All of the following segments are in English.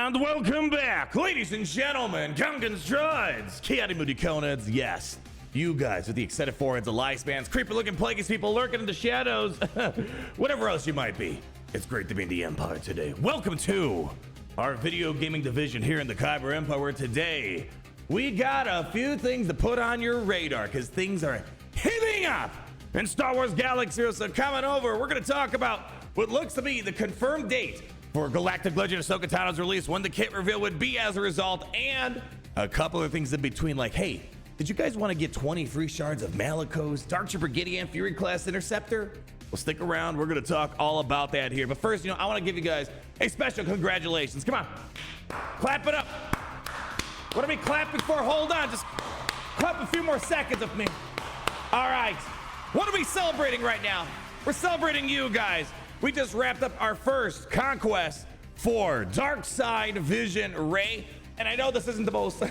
And welcome back, ladies and gentlemen, Gungan's Shards, chaotic moody coneheads, yes, you guys with the excited foreheads, the lifespans, creepy-looking plagueis people lurking in the shadows, whatever else you might be. It's great to be in the Empire today. Welcome to our video gaming division here in the Kyber Empire, where today we got a few things to put on your radar because things are heating up in Star Wars Galaxy. So coming over, we're going to talk about what looks to be the confirmed date for Galactic Legend Ahsoka Tano's release, when the kit reveal would be as a result, and a couple of things in between, like, hey, did you guys want to get 20 free shards of Malicos, Dark Trooper Gideon, Fury Class Interceptor? Well, stick around. We're going to talk all about that here. But first, I want to give you guys a special congratulations. Come on. Clap it up. What are we clapping for? Hold on. Just clap a few more seconds of me. All right. What are we celebrating right now? We're celebrating you guys. We just wrapped up our first Conquest for Dark Side Vision Ray. And I know this isn't the most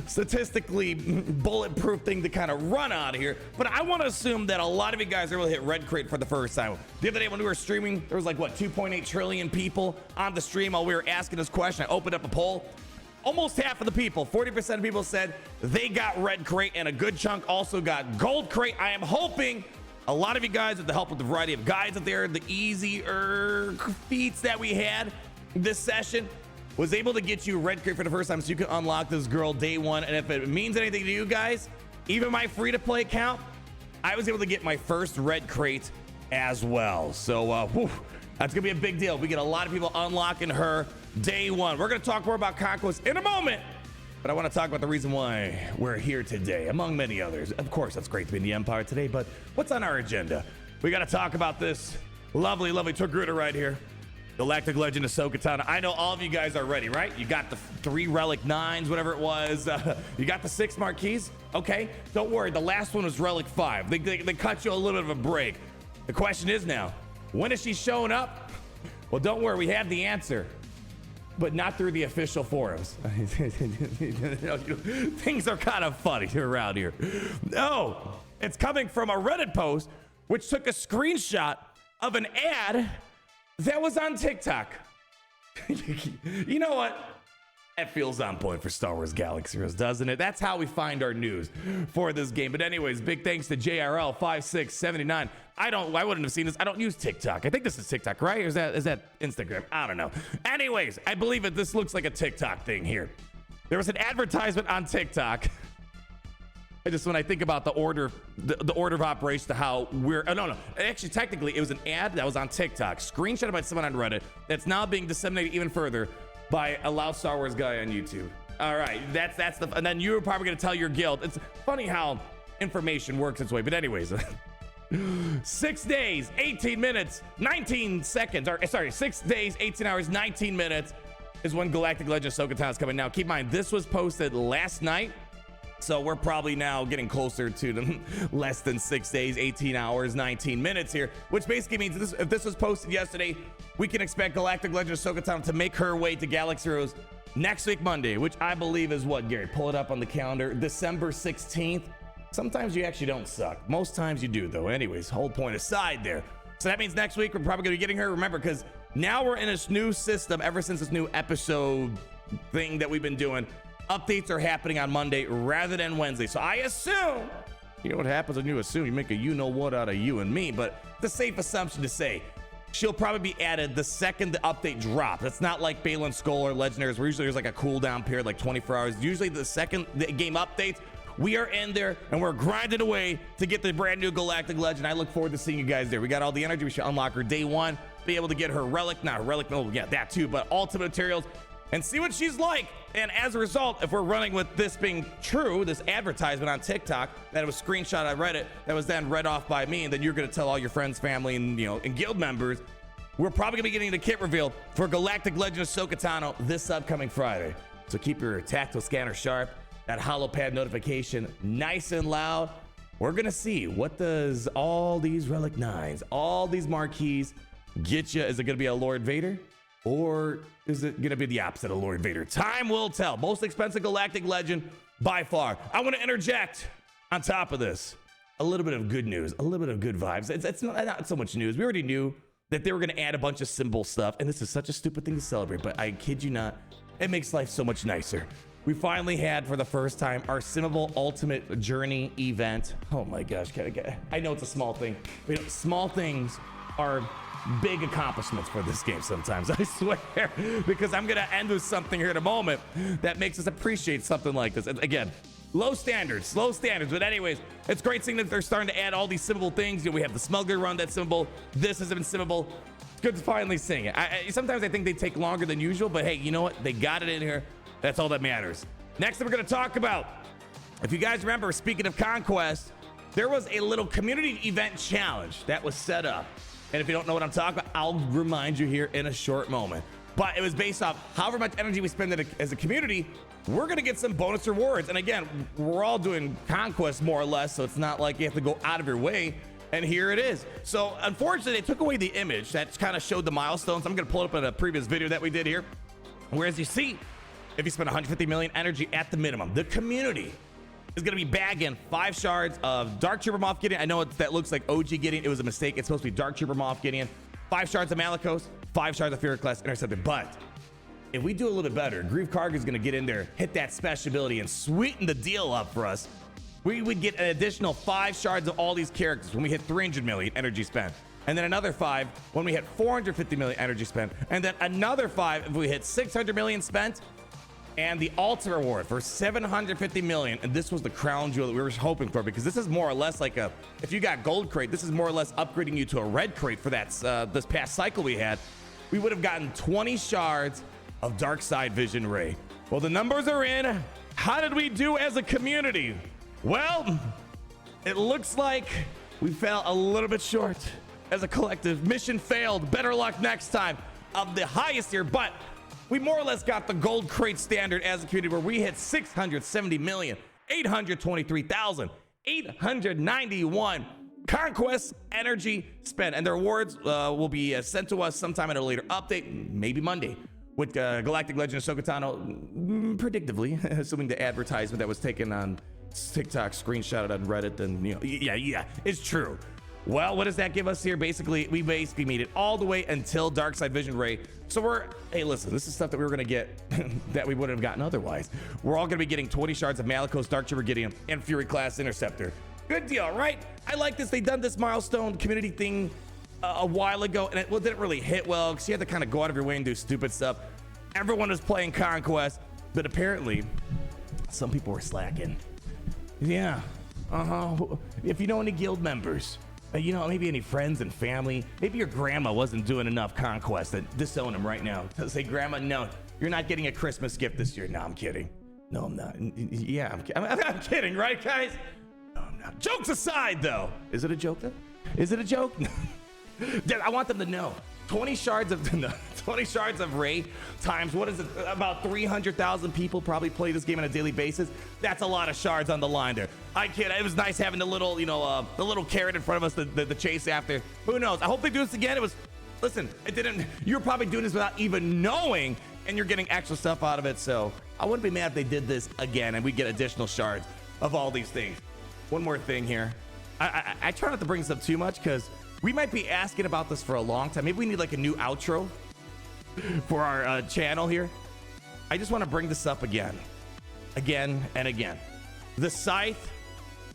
statistically bulletproof thing to kind of run out of here, but I want to assume that a lot of you guys are able to hit Red Crate for the first time. The other day when we were streaming, there was like, what, 2.8 trillion people on the stream while we were asking this question. I opened up a poll. Almost half of the people, 40% of people said they got Red Crate, and a good chunk also got Gold Crate. I am hoping a lot of you guys, with the help of the variety of guides out there, the easier feats that we had this session, was able to get you Red Crate for the first time so you can unlock this girl day one. And if it means anything to you guys, even my free-to-play account, I was able to get my first Red Crate as well. So that's gonna be a big deal. We get a lot of people unlocking her day one. We're gonna talk more about Conquest in a moment, but I want to talk about the reason why we're here today, among many others. Of course, it's great to be in the Empire today, but what's on our agenda? We got to talk about this lovely Togruta right here. Galactic Legend Ahsoka Tano. I know all of you guys are ready, right? You got the 3 Relic 9s, whatever it was. You got the 6 Marquis. Okay, don't worry. The last one was Relic 5. They cut you a little bit of a break. The question is now, when is she showing up? Well, don't worry. We have the answer, but not through the official forums. Things are kind of funny around here. No, it's coming from a Reddit post, which took a screenshot of an ad that was on TikTok. You know what? That feels on point for Star Wars Galaxy, doesn't it? That's how we find our news for this game. But anyways, big thanks to JRL5679. I wouldn't have seen this. I don't use TikTok. I think this is TikTok, right? Or is that Instagram? I don't know. Anyways, I believe it. This looks like a TikTok thing here. There was an advertisement on TikTok. When I think about the order of operations to how we're, no. Actually, technically, it was an ad that was on TikTok, screenshotted by someone on Reddit, that's now being disseminated even further by a loud Star Wars guy on YouTube. All right, that's the, and then you're probably gonna tell your guild. It's funny how information works its way, but anyways. 6 days, 18 minutes, 19 seconds, or sorry, 6 days, 18 hours, 19 minutes is when Galactic Legend Ahsoka Tano is coming. Now, keep in mind, this was posted last night, so we're probably now getting closer to the less than 6 days, 18 hours, 19 minutes here, which basically means if this was posted yesterday, we can expect Galactic Legend Ahsoka Tano to make her way to Galaxy Heroes next week, Monday, which I believe is what, Gary? Pull it up on the calendar, December 16th. Sometimes you actually don't suck. Most times you do, though. Anyways, whole point aside there. So that means next week we're probably going to be getting her. Remember, because now we're in this new system ever since this new episode thing that we've been doing. Updates are happening on Monday rather than Wednesday. So I assume, you know what happens when you assume, you make a you-know-what out of you and me, but it's a safe assumption to say she'll probably be added the second the update drops. It's not like Balin Skull or Legendaries, where usually there's like a cooldown period, like 24 hours. Usually the second the game updates, we are in there and we're grinding away to get the brand new Galactic Legend. I look forward to seeing you guys there. We got all the energy. We should unlock her day one, be able to get her relic, that too, but ultimate materials, and see what she's like. And as a result, if we're running with this being true, this advertisement on TikTok that it was screenshot I read it, that was then read off by me, and then you're going to tell all your friends, family, and and guild members, we're probably going to be getting the kit reveal for Galactic Legend Ahsoka Tano this upcoming Friday. So keep your tactile scanner sharp, that holopad notification nice and loud. We're going to see, what does all these Relic 9s, all these Marquis get you? Is it going to be a Lord Vader? Or is it going to be the opposite of Lord Vader? Time will tell. Most expensive Galactic Legend by far. I want to interject on top of this a little bit of good news, a little bit of good vibes. It's not so much news. We already knew that they were going to add a bunch of symbol stuff, and this is such a stupid thing to celebrate, but I kid you not, it makes life so much nicer. We finally had, for the first time, our Simmable Ultimate Journey event. Oh my gosh, I know it's a small thing, but small things are big accomplishments for this game sometimes, I swear, because I'm gonna end with something here in a moment that makes us appreciate something like this. And again, low standards, but anyways, it's great seeing that they're starting to add all these simmable things. We have the smuggler run that's simmable. This has been simmable. It's good to finally see it. Sometimes I think they take longer than usual, but hey, you know what? They got it in here. That's all that matters. Next thing we're gonna talk about, if you guys remember, speaking of Conquest, there was a little community event challenge that was set up. And if you don't know what I'm talking about, I'll remind you here in a short moment. But it was based off however much energy we spend as a community, we're gonna get some bonus rewards. And again, we're all doing Conquest more or less, so it's not like you have to go out of your way. And here it is. So unfortunately, they took away the image that kind of showed the milestones. I'm gonna pull it up in a previous video that we did here. Whereas you see, if you spend 150 million energy at the minimum, the community is going to be bagging 5 shards of Dark Trooper Moff Gideon. I know that looks like OG Gideon. It was a mistake. It's supposed to be Dark Trooper Moff Gideon. 5 shards of Malicos, 5 shards of Fury Class Interceptor. But if we do a little bit better, Grief Karga is going to get in there, hit that special ability, and sweeten the deal up for us. We would get an additional 5 shards of all these characters when we hit 300 million energy spent. And then another 5 when we hit 450 million energy spent. And then another 5 if we hit 600 million spent. And the ultimate reward for 750 million. And this was the crown jewel that we were hoping for, because this is more or less like if you got gold crate, this is more or less upgrading you to a red crate for that this past cycle we had. We would have gotten 20 shards of Dark Side Vision Ray. Well, the numbers are in. How did we do as a community? Well, it looks like we fell a little bit short as a collective. Mission failed. Better luck next time of the highest here, but we more or less got the gold crate standard as a community, where we hit 670,823,891 Conquest energy spent, and the rewards will be sent to us sometime in a later update, maybe Monday, with Galactic Legend Ahsoka Tano, predictably, assuming the advertisement that was taken on TikTok, screenshotted on Reddit, then yeah, it's true. Well, what does that give us here? Basically, we made it all the way until Dark Side Vision Ray. So hey, listen, this is stuff that we were gonna get that we wouldn't have gotten otherwise. We're all gonna be getting 20 shards of Malicos, Dark Trooper Gideon, and Fury Class Interceptor. Good deal, right? I like this. They done this milestone community thing a while ago, and it didn't really hit well, because you had to kind of go out of your way and do stupid stuff. Everyone was playing Conquest, but apparently some people were slacking. Yeah, if you know any guild members, maybe any friends and family, maybe your grandma wasn't doing enough Conquest, and disown them right now. Say, Grandma, no, you're not getting a Christmas gift this year. No, I'm kidding. No, I'm not. Yeah, I'm kidding, right, guys? No, I'm not. Jokes aside, though. Is it a joke, though? Is it a joke? I want them to know. 20 shards of Ray times, what is it? About 300,000 people probably play this game on a daily basis. That's a lot of shards on the line there. I kid. It was nice having the little, the little carrot in front of us, the chase after. Who knows? I hope they do this again. Listen, you're probably doing this without even knowing, and you're getting extra stuff out of it. So I wouldn't be mad if they did this again and we get additional shards of all these things. One more thing here. I try not to bring this up too much, because we might be asking about this for a long time. Maybe we need like a new outro for our channel here. I just want to bring this up again and again. The Scythe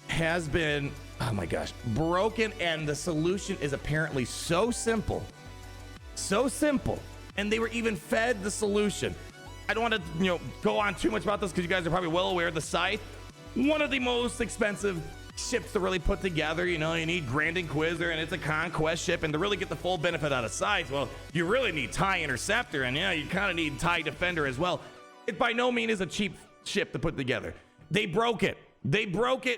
has been, oh my gosh, broken, and the solution is apparently so simple, and they were even fed the solution. I don't want to, go on too much about this, because you guys are probably well aware of the Scythe, one of the most expensive ships to really put together. You need Grand Inquisitor, and it's a Conquest ship, and to really get the full benefit out of Scythe, well, you really need TIE Interceptor, and yeah, you kind of need TIE Defender as well. It by no means is a cheap ship to put together. They broke it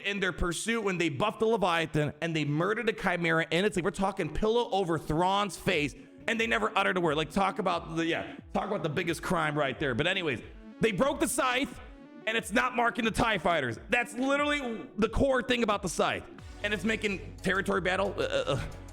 in their pursuit when they buffed the Leviathan and they murdered a Chimera in its, like, we're talking pillow over Thrawn's face, and they never uttered a word. Like, talk about the biggest crime right there. But anyways, they broke the Scythe, and it's not marking the TIE fighters. That's literally the core thing about the Scythe. And it's making territory battle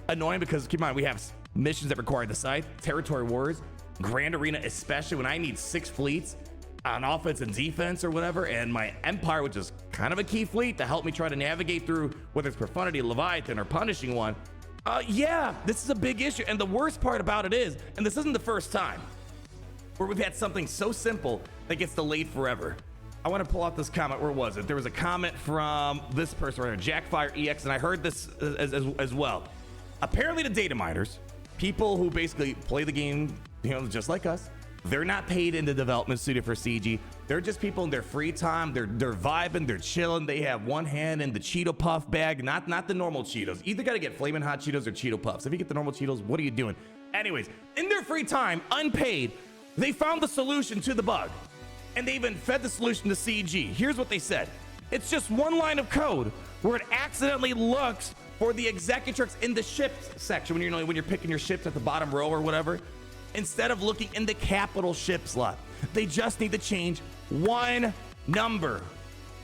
annoying, because keep in mind, we have missions that require the Scythe, territory wars, Grand Arena, especially when I need 6 fleets on offense and defense or whatever, and my Empire, which is kind of a key fleet to help me try to navigate through whether it's Profundity, Leviathan, or Punishing One. Yeah, this is a big issue. And the worst part about it is, and this isn't the first time, where we've had something so simple that gets delayed forever. I want to pull out this comment. Where was it? There was a comment from this person right here, Jackfire EX, and I heard this as well. Apparently the data miners, people who basically play the game, you know, just like us, they're not paid in the development studio for CG. They're just people in their free time. They're vibing, they're chilling. They have one hand in the Cheeto Puff bag, not the normal Cheetos. Either got to get Flamin' Hot Cheetos or Cheeto Puffs. If you get the normal Cheetos, what are you doing? Anyways, in their free time, unpaid, they found the solution to the bug. And they even fed the solution to CG. Here's what they said. It's just one line of code where it accidentally looks for the executrix in the ships section when you're picking your ships at the bottom row or whatever. Instead of looking in the capital ship slot, they just need to change one number.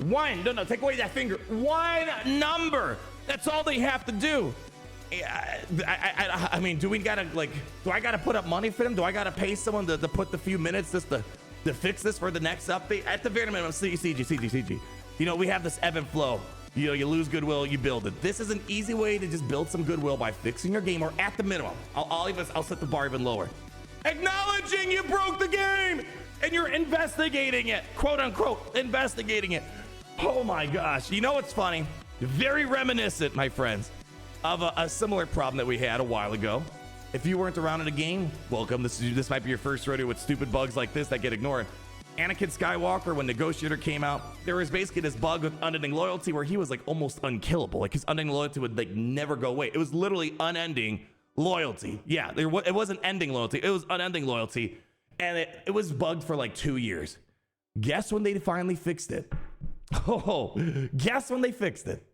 No, take away that finger. One number. That's all they have to do. I mean, do I gotta put up money for them? Do I gotta pay someone to put the few minutes just to fix this for the next update? At the very minimum, CG. You know, we have this ebb and flow. You know, you lose goodwill, you build it. This is an easy way to just build some goodwill by fixing your game, or at the minimum, I'll set the bar even lower. Acknowledging you broke the game and you're investigating it, quote unquote, investigating it. Oh my gosh. You know what's funny? Very reminiscent, my friends, of a similar problem that we had a while ago. If you weren't around in a game, welcome. This might be your first rodeo with stupid bugs like this that get ignored. Anakin Skywalker, when Negotiator came out, there was basically this bug with unending loyalty where he was like almost unkillable. Like his unending loyalty would like never go away. It was literally unending loyalty. Yeah, it wasn't ending loyalty. It was unending loyalty. And it was bugged for like 2 years. Guess when they finally fixed it? Oh, guess when they fixed it?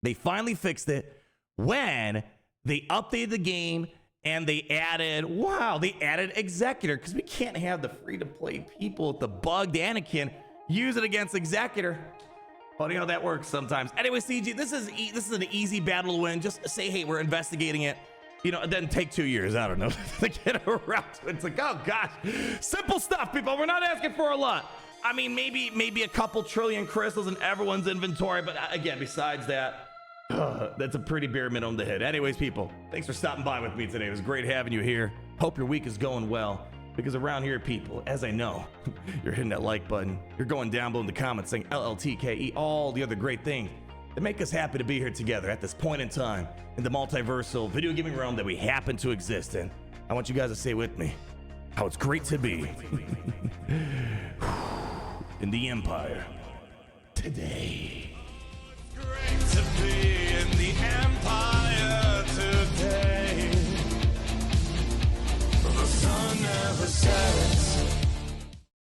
They finally fixed it when they updated the game and they added Executor, because we can't have the free-to-play people with the bugged Anakin use it against Executor. Funny how that works sometimes. Anyway, CG, this is an easy battle to win. Just say, hey, we're investigating it. You know, it doesn't take 2 years, I don't know, to get around to it. It's like, oh gosh, simple stuff, people. We're not asking for a lot. I mean, maybe a couple trillion crystals in everyone's inventory, but again, besides that, that's a pretty bare minimum to hit. Anyways, people, thanks for stopping by with me today. It was great having you here. Hope your week is going well, because around here, people, as I know, you're hitting that like button. You're going down below in the comments saying LLTKE, all the other great things that make us happy to be here together at this point in time in the multiversal video gaming realm that we happen to exist in. I want you guys to say with me how it's great to be in the Empire today. Great to be in the Empire today. The sun never sets.